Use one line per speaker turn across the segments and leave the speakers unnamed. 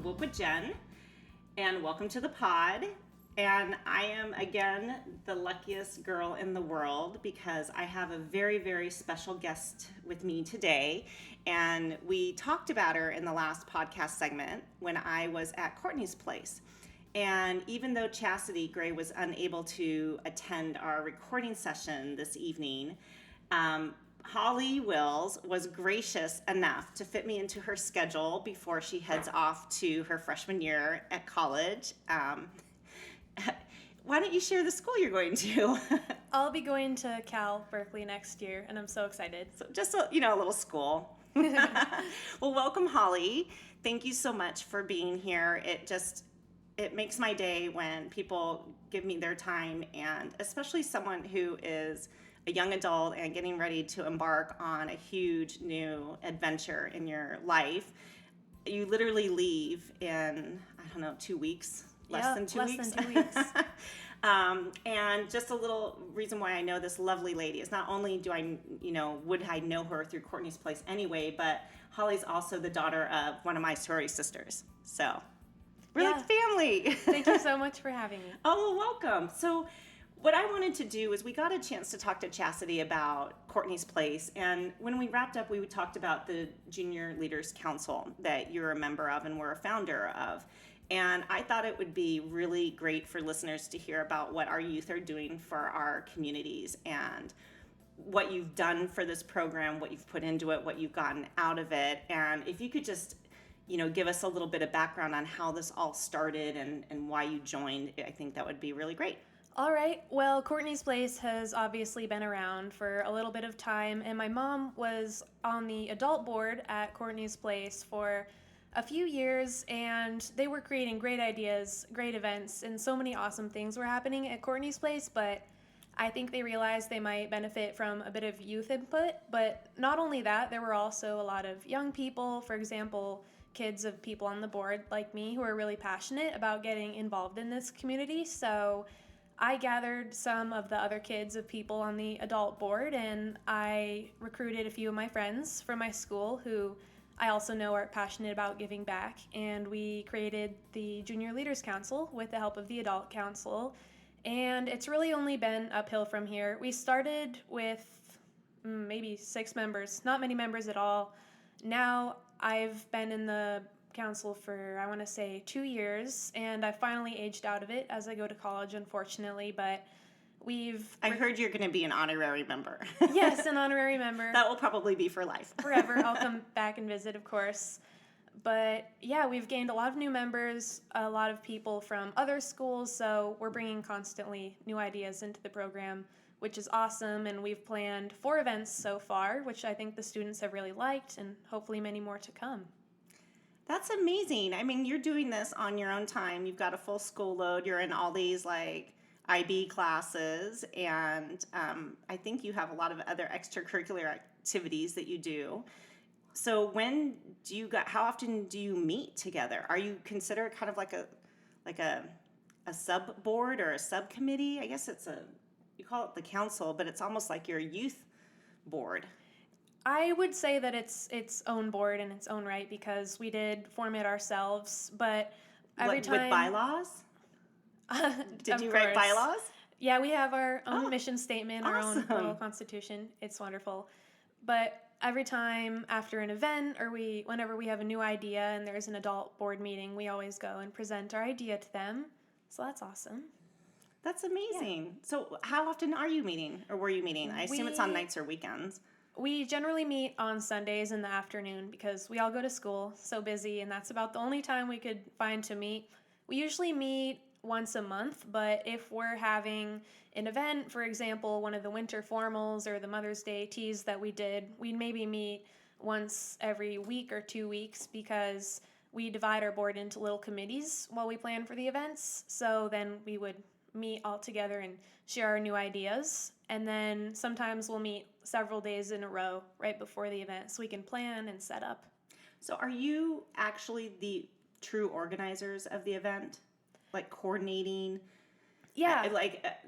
Whoop with Jen, and welcome to the pod. And I am again the luckiest girl in the world because I have a very, very special guest with me today. And we talked about her in the last podcast segment when I was at Cortney's place. And even though Chastity Gray was unable to attend our recording session this evening, Holly Wills was gracious enough to fit me into her schedule before she heads off to her freshman year at college. Why don't you share the school you're going to?
I'll be going to Cal Berkeley next year, and I'm so excited.
So just a little school. Well, welcome, Holly. Thank you so much for being here. It makes my day when people give me their time, and especially someone who is a young adult and getting ready to embark on a huge new adventure in your life. You literally leave in, 2 weeks, less than 2 weeks. And just a little reason why I know this lovely lady is not only would I know her through Cortney's place anyway, but Holly's also the daughter of one of my sorority sisters. So we're like family.
Thank you so much for having me.
Oh, well, welcome. So what I wanted to do is we got a chance to talk to Chastity about Cortney's place. And when we wrapped up, we talked about the Junior Leaders Council that you're a member of and we're a founder of. And I thought it would be really great for listeners to hear about what our youth are doing for our communities and what you've done for this program, what you've put into it, what you've gotten out of it. And if you could just give us a little bit of background on how this all started and why you joined, I think that would be really great.
All right. Well, Cortney's Place has obviously been around for a little bit of time, and my mom was on the adult board at Cortney's Place for a few years, and they were creating great ideas, great events, and so many awesome things were happening at Cortney's Place, but I think they realized they might benefit from a bit of youth input. But not only that, there were also a lot of young people, for example, kids of people on the board like me who are really passionate about getting involved in this community. So I gathered some of the other kids of people on the adult board, and I recruited a few of my friends from my school who I also know are passionate about giving back, and we created the Junior Leaders Council with the help of the Adult Council, and it's really only been uphill from here. We started with maybe 6 members, not many members at all. Now I've been in the council for, I want to say, 2 years, and I finally aged out of it as I go to college, unfortunately, but I
heard you're going to be an honorary member.
Yes, an honorary member.
That will probably be for life.
Forever. I'll come back and visit, of course. But yeah, we've gained a lot of new members, a lot of people from other schools, so we're bringing constantly new ideas into the program, which is awesome, and we've planned 4 events so far, which I think the students have really liked, and hopefully many more to come.
That's amazing. I mean, you're doing this on your own time. You've got a full school load. You're in all these IB classes, and I think you have a lot of other extracurricular activities that you do. So how often do you meet together? Are you considered kind of like a sub board or a subcommittee? I guess you call it the council, but it's almost like your youth board.
I would say that it's its own board in its own right because we did form it ourselves, but every time...
With bylaws? Did you write bylaws?
Yeah, we have our own mission statement,
awesome.
Our own little constitution. It's wonderful. But every time after an event or whenever we have a new idea and there's an adult board meeting, we always go and present our idea to them. So that's awesome.
That's amazing. Yeah. So how often are you meeting or were you meeting? I assume it's on nights or weekends.
We generally meet on Sundays in the afternoon because we all go to school, so busy, and that's about the only time we could find to meet. We usually meet once a month, but if we're having an event, for example, one of the winter formals or the Mother's Day teas that we did, we'd maybe meet once every week or 2 weeks because we divide our board into little committees while we plan for the events. So then we would meet all together and share our new ideas. And then sometimes we'll meet several days in a row right before the event so we can plan and set up.
So are you actually the true organizers of the event? Like coordinating?
Yeah.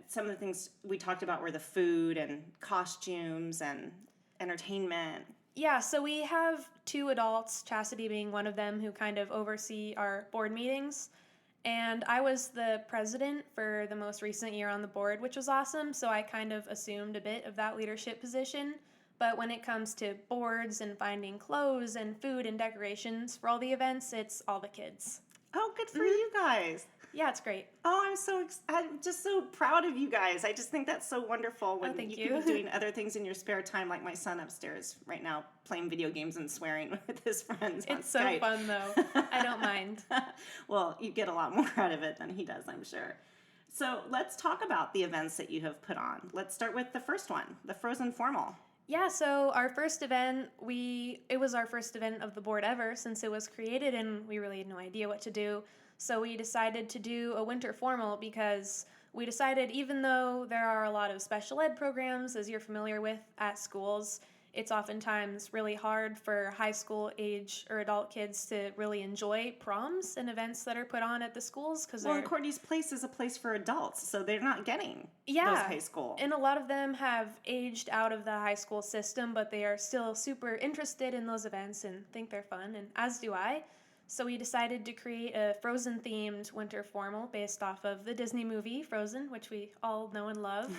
Some of the things we talked about were the food and costumes and entertainment.
Yeah, so we have two adults, Chastity being one of them, who kind of oversee our board meetings. And I was the president for the most recent year on the board, which was awesome. So I kind of assumed a bit of that leadership position. But when it comes to boards and finding clothes and food and decorations for all the events, it's all the kids.
Oh, good for you guys.
Yeah, it's great.
Oh, I'm just so proud of you guys. I just think that's so wonderful when
thank
you
you.
can be doing other things in your spare time, like my son upstairs right now playing video games and swearing with his friends on
It's so
Skype.
fun, though. I don't mind.
Well, you get a lot more out of it than he does, I'm sure. So let's talk about the events that you have put on. Let's start with the first one, the Frozen Formal.
Yeah, so our first event, it was our first event of the board ever since it was created, and we really had no idea what to do. So we decided to do a winter formal because we decided even though there are a lot of special ed programs, as you're familiar with, at schools, it's oftentimes really hard for high school age or adult kids to really enjoy proms and events that are put on at the schools.
Well, and Cortney's Place is a place for adults, so they're not getting those high school.
And a lot of them have aged out of the high school system, but they are still super interested in those events and think they're fun, and as do I. So we decided to create a Frozen-themed winter formal based off of the Disney movie Frozen, which we all know and love.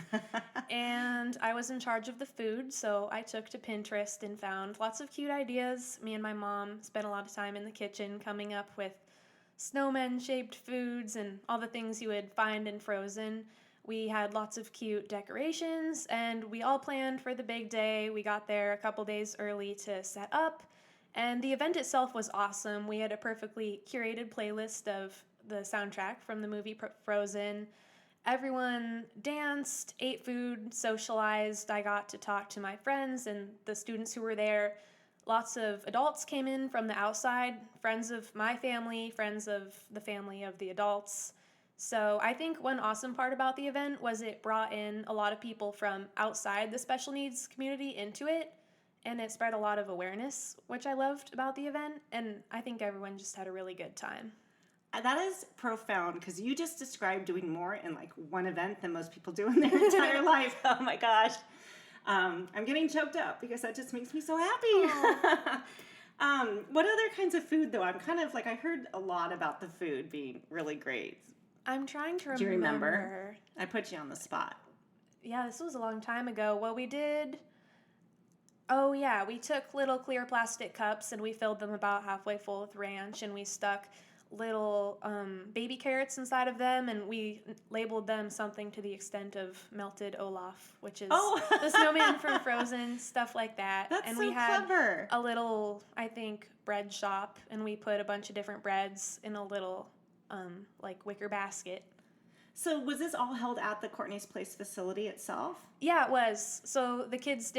And I was in charge of the food, so I took to Pinterest and found lots of cute ideas. Me and my mom spent a lot of time in the kitchen coming up with snowman-shaped foods and all the things you would find in Frozen. We had lots of cute decorations, and we all planned for the big day. We got there a couple days early to set up. And the event itself was awesome. We had a perfectly curated playlist of the soundtrack from the movie Frozen. Everyone danced, ate food, socialized. I got to talk to my friends and the students who were there. Lots of adults came in from the outside, friends of my family, friends of the family of the adults. So I think one awesome part about the event was it brought in a lot of people from outside the special needs community into it. And it spread a lot of awareness, which I loved about the event, and I think everyone just had a really good time.
That is profound, because you just described doing more in like one event than most people do in their entire life. Oh my gosh. I'm getting choked up because that just makes me so happy. What other kinds of food, though? I'm kind of like, I heard a lot about the food being really great.
I'm trying to remember.
Do you remember? I put you on the spot.
Yeah, this was a long time ago. Well, we did... Oh, yeah, we took little clear plastic cups and we filled them about halfway full with ranch, and we stuck little baby carrots inside of them, and we labeled them something to the extent of melted Olaf, which is the snowman from Frozen, stuff like that.
That's
and
so
we had
clever.
A little, I think, bread shop, and we put a bunch of different breads in a little like wicker basket.
So was this all held at the Cortney's Place facility itself?
Yeah, it was. So the kids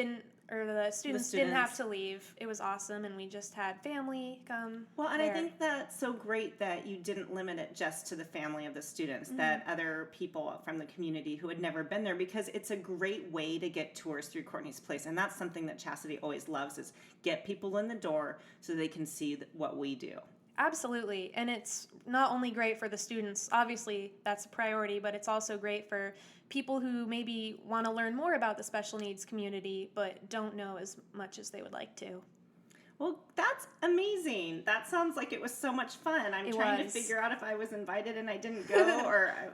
the students didn't have to leave. It was awesome, and we just had family come.
Well, and
there.
I think that's so great that you didn't limit it just to the family of the students, that other people from the community who had never been there, because it's a great way to get tours through Cortney's Place, and that's something that Chastity always loves, is get people in the door so they can see what we do.
Absolutely, and it's not only great for the students, obviously that's a priority, but it's also great for people who maybe want to learn more about the special needs community but don't know as much as they would like to.
Well, that's amazing. That sounds like it was so much fun. I'm trying to figure out if I was invited and I didn't go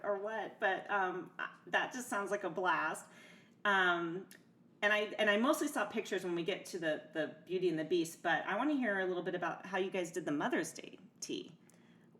or what, but that just sounds like a blast. And I mostly saw pictures when we get to the Beauty and the Beast, but I want to hear a little bit about how you guys did the Mother's Day tea.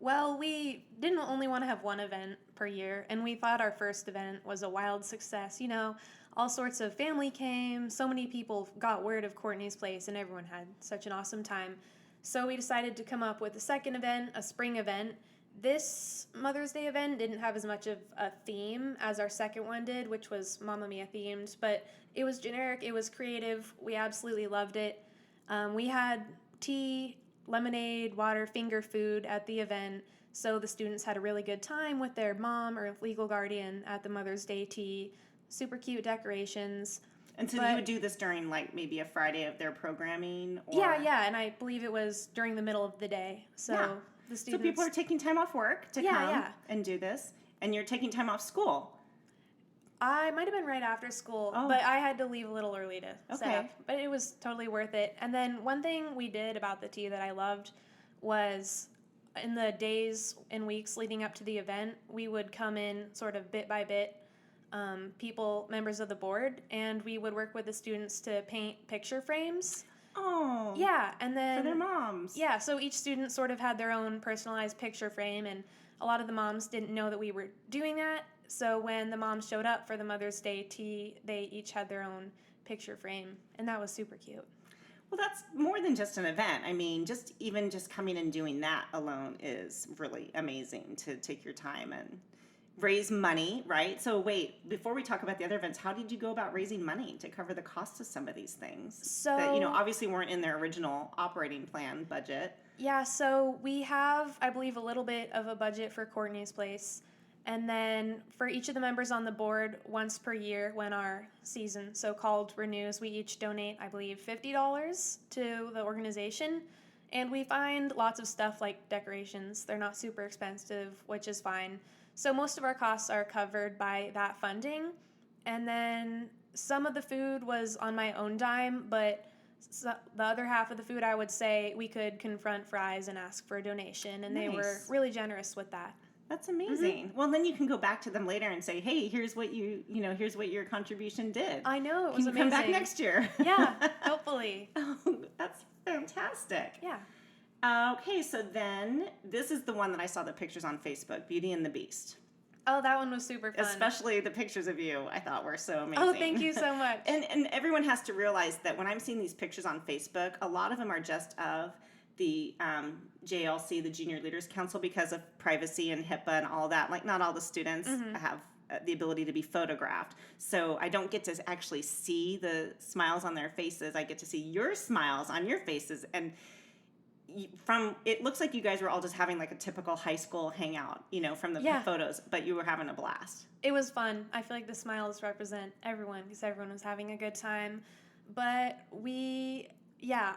Well, we didn't only want to have one event per year, and we thought our first event was a wild success. You know, all sorts of family came, so many people got word of Cortney's Place, and everyone had such an awesome time. So we decided to come up with a second event, a spring event. This Mother's Day event didn't have as much of a theme as our second one did, which was Mamma Mia themed, but it was generic, it was creative, we absolutely loved it. We had tea, lemonade, water, finger food at the event, so the students had a really good time with their mom or legal guardian at the Mother's Day tea. Super cute decorations.
And so you would do this during like maybe a Friday of their programming? Or...
Yeah, and I believe it was during the middle of the day. So the students...
So people are taking time off work to come and do this, and you're taking time off school.
I might have been right after school,
Oh.
but I had to leave a little early to set
Okay.
up. But it was totally worth it. And then one thing we did about the tea that I loved was in the days and weeks leading up to the event, we would come in sort of bit by bit, members of the board, and we would work with the students to paint picture frames.
Oh.
Yeah, and then
For their moms.
yeah, so each student sort of had their own personalized picture frame, and a lot of the moms didn't know that we were doing that. So when the moms showed up for the Mother's Day tea, they each had their own picture frame, and that was super cute.
Well, that's more than just an event. I mean, just coming and doing that alone is really amazing, to take your time and raise money, right? So wait, before we talk about the other events, how did you go about raising money to cover the cost of some of these things
So
that, obviously weren't in their original operating plan budget?
yeah, so we have, I believe, a little bit of a budget for Cortney's Place. And then for each of the members on the board, once per year when our season, so-called, renews, we each donate, I believe, $50 to the organization. And we find lots of stuff like decorations. They're not super expensive, which is fine. So most of our costs are covered by that funding. And then some of the food was on my own dime, but the other half of the food, I would say, we could confront Fry's and ask for a donation. And they were
Nice.
really generous with that.
That's amazing. Well, then you can go back to them later and say, "Hey, here's what here's what your contribution did.
I know, it was
Can you
amazing.
come back next year?"
Yeah, hopefully.
Oh, that's fantastic.
Yeah.
Okay, so then this is the one that I saw the pictures on Facebook, Beauty and the Beast.
Oh, that one was super fun.
Especially the pictures of you, I thought were so amazing.
Oh, thank you so much.
And everyone has to realize that when I'm seeing these pictures on Facebook, a lot of them are just of the JLC, the Junior Leaders Council, because of privacy and HIPAA and all that. Like, not all the students have the ability to be photographed. So I don't get to actually see the smiles on their faces. I get to see your smiles on your faces. And it looks like you guys were all just having like a typical high school hangout, from the photos, but you were having a blast.
It was fun. I feel like the smiles represent everyone because everyone was having a good time. But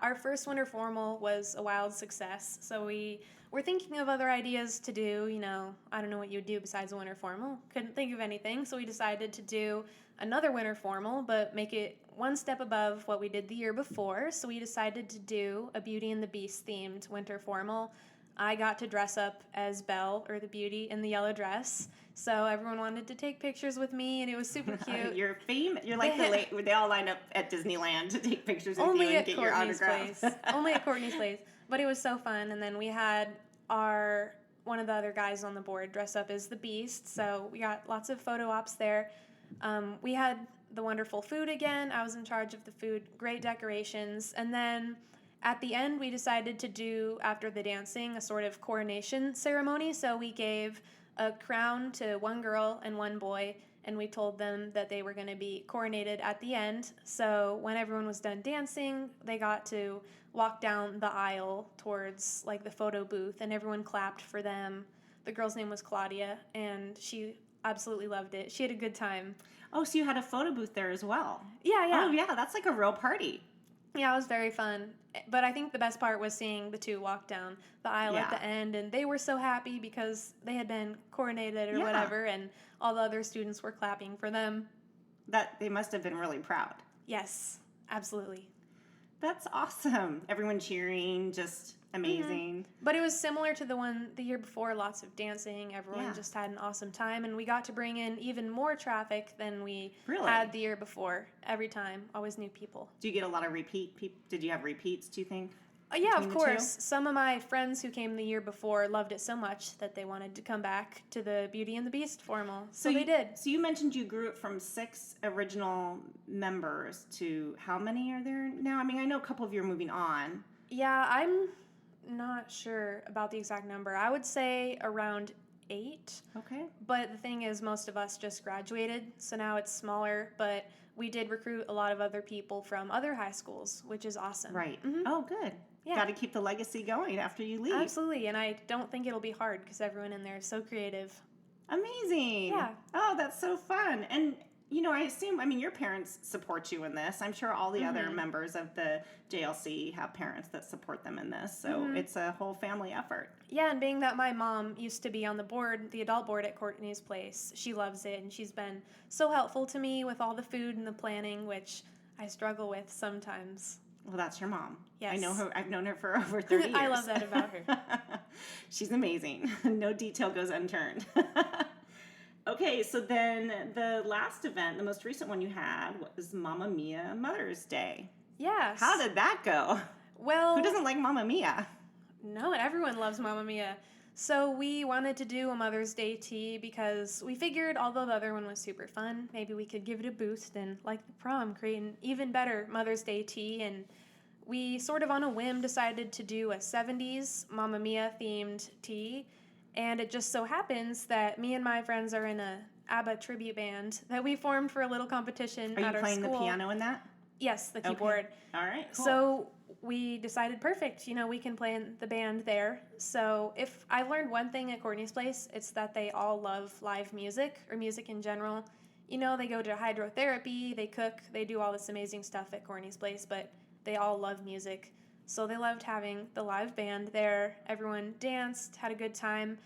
our first winter formal was a wild success. So we were thinking of other ideas to do. I don't know what you would do besides a winter formal. Couldn't think of anything. So we decided to do another winter formal, but make it one step above what we did the year before. So we decided to do a Beauty and the Beast themed winter formal. I got to dress up as Belle, or the Beauty, in the yellow dress. So everyone wanted to take pictures with me, and it was super cute.
You're famous. You're like they all line up at Disneyland to take pictures with you and get your autograph.
Only at Courtney's Place. But it was so fun. And then we had one of the other guys on the board dress up as the Beast. So we got lots of photo ops there. We had the wonderful food again. I was in charge of the food. Great decorations. And then at the end, we decided to do, after the dancing, a sort of coronation ceremony. So we gave a crown to one girl and one boy, and we told them that they were going to be coronated at the end. So when everyone was done dancing, they got to walk down the aisle towards like the photo booth, and everyone clapped for them. The girl's name was Claudia, and she absolutely loved it. She had a good time.
Oh, so you had a photo booth there as well.
Yeah.
Oh, yeah, that's like a real party.
Yeah, it was very fun. But I think the best part was seeing the two walk down the aisle at the end, and they were so happy because they had been coronated or whatever, and all the other students were clapping for them.
That they must have been really proud.
Yes, absolutely.
That's awesome. Everyone cheering, just amazing.
Mm-hmm. But it was similar to the one the year before, lots of dancing. Everyone just had an awesome time, and we got to bring in even more traffic than we had the year before. Every time, always new people.
Do you get a lot of repeat people? Did you have repeats, do you think?
Yeah, of course. Some of my friends who came the year before loved it so much that they wanted to come back to the Beauty and the Beast formal. So they did.
So you mentioned you grew it from 6 original members to how many are there now? I mean, I know a couple of you are moving on.
Yeah, I'm not sure about the exact number. I would say around 8.
Okay.
But the thing is, most of us just graduated, so now it's smaller, but we did recruit a lot of other people from other high schools, which is awesome.
Right.
Mm-hmm.
Oh, good. Yeah. Got to keep the legacy going after you leave.
Absolutely, and I don't think it'll be hard because everyone in there is so creative.
Amazing.
Yeah.
Oh, that's so fun. And I assume, your parents support you in this. I'm sure all the other members of the JLC have parents that support them in this. So it's a whole family effort.
Yeah, and being that my mom used to be on the board, the adult board at Cortney's place, she loves it, and she's been so helpful to me with all the food and the planning, which I struggle with sometimes.
Well, that's your mom.
Yes.
I know her. I've known her for over 30 years.
I love that about her.
She's amazing. No detail goes unturned. Okay, so then the last event, the most recent one you had, was Mamma Mia Mother's Day.
Yes.
How did that go?
Well,
who doesn't like Mamma Mia?
No, everyone loves Mamma Mia. So we wanted to do a Mother's Day tea because we figured, although the other one was super fun, maybe we could give it a boost and, like the prom, create an even better Mother's Day tea. And we sort of on a whim decided to do a 70s Mamma Mia themed tea. And it just so happens that me and my friends are in a ABBA tribute band that we formed for a little competition at our school.
Are you playing the piano in that?
Yes, the keyboard.
Okay. All right, cool.
So we decided, perfect, we can play in the band there. So if I learned one thing at Cortney's place, it's that they all love live music, or music in general. They go to hydrotherapy, they cook, they do all this amazing stuff at Cortney's place, but they all love music. So they loved having the live band there. Everyone danced, had a good time.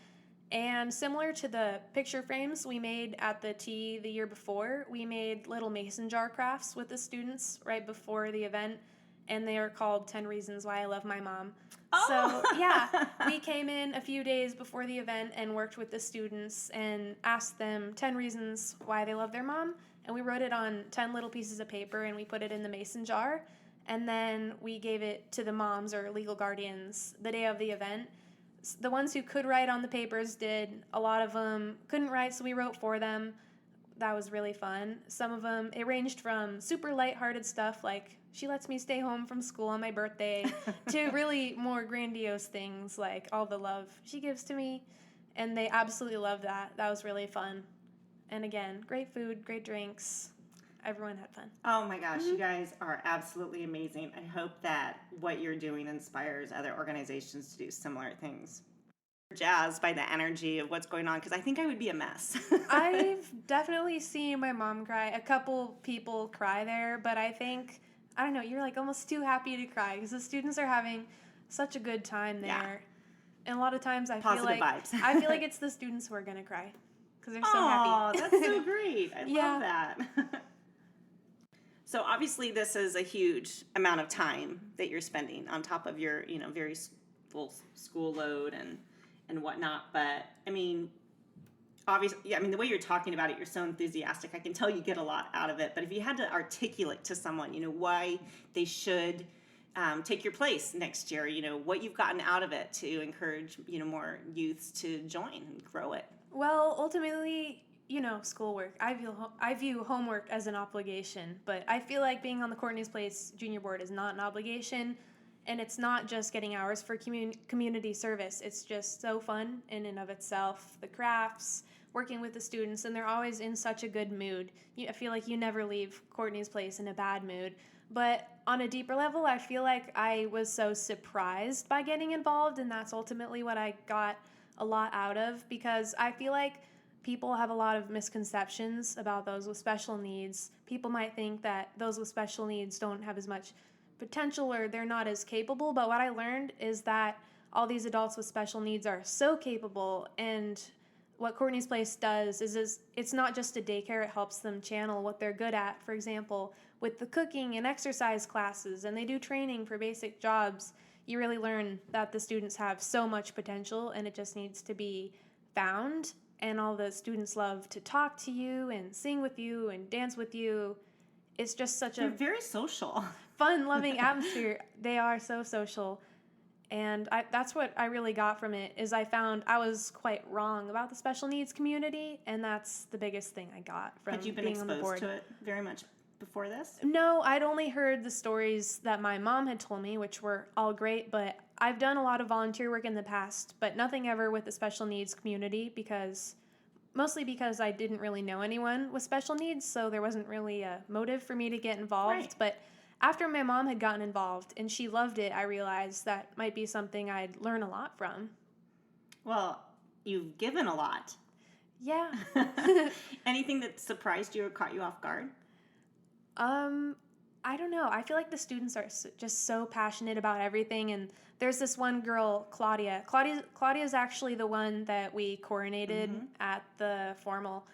And similar to the picture frames we made at the tea the year before, we made little mason jar crafts with the students right before the event. And they are called 10 Reasons Why I Love My Mom.
Oh.
So, yeah, we came in a few days before the event and worked with the students and asked them 10 reasons why they love their mom. And we wrote it on 10 little pieces of paper and we put it in the mason jar. And then we gave it to the moms or legal guardians the day of the event. The ones who could write on the papers did. A lot of them couldn't write, so we wrote for them. That was really fun. Some of them, it ranged from super lighthearted stuff like, she lets me stay home from school on my birthday, to really more grandiose things like all the love she gives to me. And they absolutely loved that. That was really fun. And again, great food, great drinks. Everyone had fun.
Oh my gosh, you guys are absolutely amazing. I hope that what you're doing inspires other organizations to do similar things. Jazzed by the energy of what's going on, because I think I would be a mess.
I've definitely seen my mom cry. A couple people cry there, but I think, I don't know, you're like almost too happy to cry because the students are having such a good time there.
Yeah.
And a lot of times I
Positive
feel like
vibes.
I feel like it's the students who are going to cry because they're so
happy.
happy.
That's so great. I love that. So obviously this is a huge amount of time that you're spending on top of your, very full school load and whatnot. But obviously, the way you're talking about it, you're so enthusiastic. I can tell you get a lot out of it. But if you had to articulate to someone, why they should take your place next year, what you've gotten out of it to encourage, more youths to join and grow it.
Well, ultimately, schoolwork. I view homework as an obligation, but I feel like being on the Cortney's Place Junior Board is not an obligation, and it's not just getting hours for community service. It's just so fun in and of itself. The crafts, working with the students, and they're always in such a good mood. I feel like you never leave Cortney's Place in a bad mood. But on a deeper level, I feel like I was so surprised by getting involved, and that's ultimately what I got a lot out of, because I feel like people have a lot of misconceptions about those with special needs. People might think that those with special needs don't have as much potential or they're not as capable, but what I learned is that all these adults with special needs are so capable, and what Cortney's Place does is it's not just a daycare, it helps them channel what they're good at. For example, with the cooking and exercise classes, and they do training for basic jobs, you really learn that the students have so much potential and it just needs to be found. And all the students love to talk to you and sing with you and dance with you. It's just such
They're very social.
Fun, loving atmosphere. They are so social. And that's what I really got from it, is I found I was quite wrong about the special needs community, and that's the biggest thing I got from being on the board.
Had you been exposed to it very much before this?
No, I'd only heard the stories that my mom had told me, which were all great, but I've done a lot of volunteer work in the past, but nothing ever with the special needs community, mostly because I didn't really know anyone with special needs, so there wasn't really a motive for me to get involved.
Right.
But after my mom had gotten involved and she loved it, I realized that might be something I'd learn a lot from.
Well, you've given a lot.
Yeah.
Anything that surprised you or caught you off guard?
I don't know. I feel like the students are just so passionate about everything. And there's this one girl, Claudia. Claudia is actually the one that we coronated at the formal.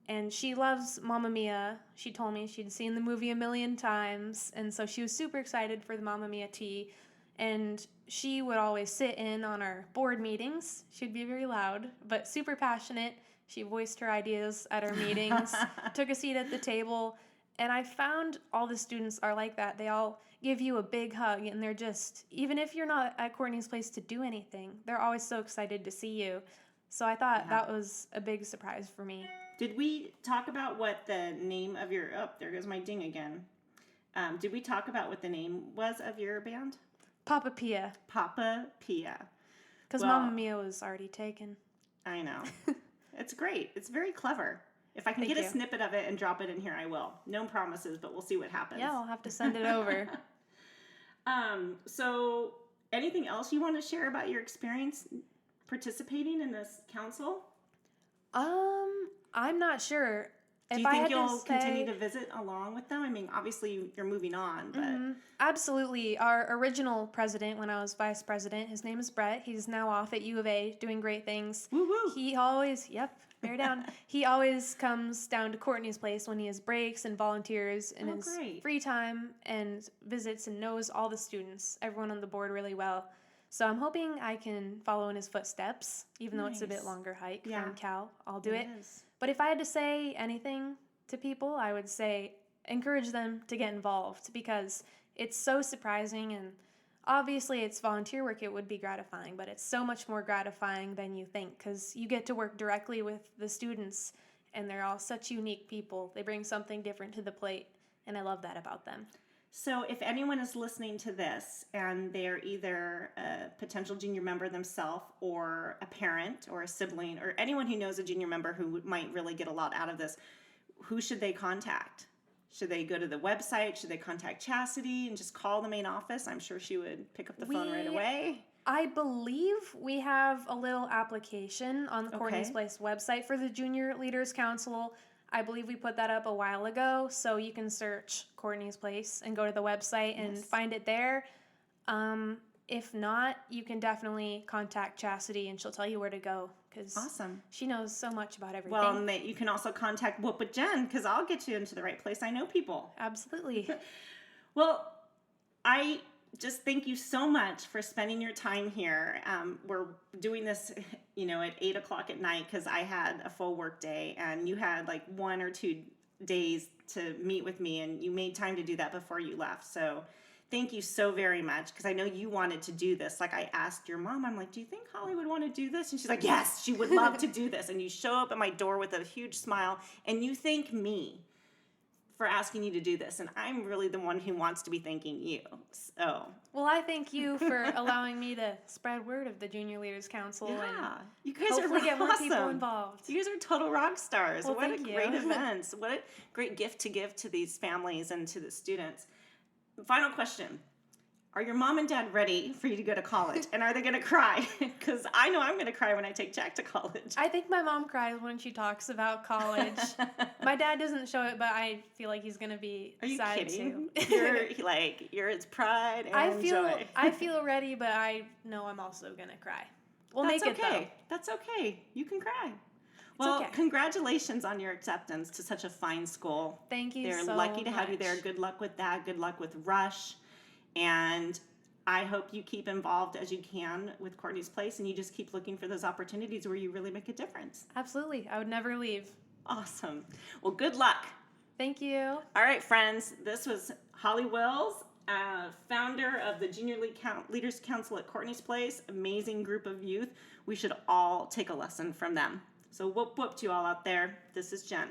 And she loves Mamma Mia. She told me she'd seen the movie a million times. And so she was super excited for the Mamma Mia tea. And she would always sit in on our board meetings. She'd be very loud, but super passionate. She voiced her ideas at our meetings, took a seat at the table. And I found all the students are like that. They all give you a big hug, and they're just, even if you're not at Cortney's Place to do anything, they're always so excited to see you. So I thought that was a big surprise for me.
Did we talk about what the name of your, oh, there goes my ding again. Did we talk about what the name was of your band?
Pappa Pia.
Pappa Pia.
Because Mamma Mia was already taken.
I know. It's great. It's very clever. If I can get a snippet of it and drop it in here, I will. No promises, but we'll see what happens.
Yeah, I'll have to send it over.
So anything else you want to share about your experience participating in this council?
I'm not sure.
Do you think you'll continue to visit along with them? I mean, obviously you're moving on, but...
Absolutely. Our original president, when I was vice president, his name is Brett. He's now off at U of A doing great things.
Woo-woo.
He always, bear down. He always comes down to Cortney's Place when he has breaks and volunteers in his free time and visits and knows all the students, everyone on the board really well. So I'm hoping I can follow in his footsteps, even though it's a bit longer hike from Cal. I'll do it. But if I had to say anything to people, I would say encourage them to get involved because it's so surprising and obviously it's volunteer work. It would be gratifying, but it's so much more gratifying than you think because you get to work directly with the students and they're all such unique people. They bring something different to the plate and I love that about them.
So if anyone is listening to this and they're either a potential junior member themselves or a parent or a sibling or anyone who knows a junior member who might really get a lot out of this, who should they contact? Should they go to the website? Should they contact Chastity and just call the main office? I'm sure she would pick up the phone right away.
I believe we have a little application on the Cortney's Place website for the Junior Leaders Council. I believe we put that up a while ago, so you can search Cortney's Place and go to the website and find it there. If not, you can definitely contact Chastity and she'll tell you where to go because she knows so much about everything.
Well, and you can also contact Whoop with Jen because I'll get you into the right place. I know people.
Absolutely.
Well, I just thank you so much for spending your time here. We're doing this, at 8 o'clock at night because I had a full work day and you had like 1 or 2 days to meet with me and you made time to do that before you left. So thank you so very much because I know you wanted to do this. Like I asked your mom, I'm like, do you think Holly would want to do this? And she's like, yes, she would love to do this. And you show up at my door with a huge smile and you thank me for asking you to do this. And I'm really the one who wants to be thanking you. So.
Well, I thank you for allowing me to spread word of the Junior Leaders Council.
Yeah,
and
you guys
hopefully
are
get more
awesome.
people involved.
You guys are total rock stars.
Well,
what a
thank you.
great event. What a great gift to give to these families and to the students. Final question. Are your mom and dad ready for you to go to college? And are they going to cry? Because I know I'm going to cry when I take Jack to college.
I think my mom cries when she talks about college. My dad doesn't show it, but I feel like he's going to be sad too.
You're his pride and joy.
I feel ready, but I know I'm also going to cry. We'll make it though.
That's okay. You can cry. Well, congratulations on your acceptance to such a fine school.
Thank you
They're
so
lucky to
much.
have you there. Good luck with that. Good luck with Rush. And I hope you keep involved as you can with Cortney's Place and you just keep looking for those opportunities where you really make a difference.
Absolutely. I would never leave.
Awesome. Well, good luck.
Thank you.
All right, friends. This was Holly Wills, founder of the Junior Leaders Council at Cortney's Place. Amazing group of youth. We should all take a lesson from them. So whoop whoop to you all out there. This is Jen.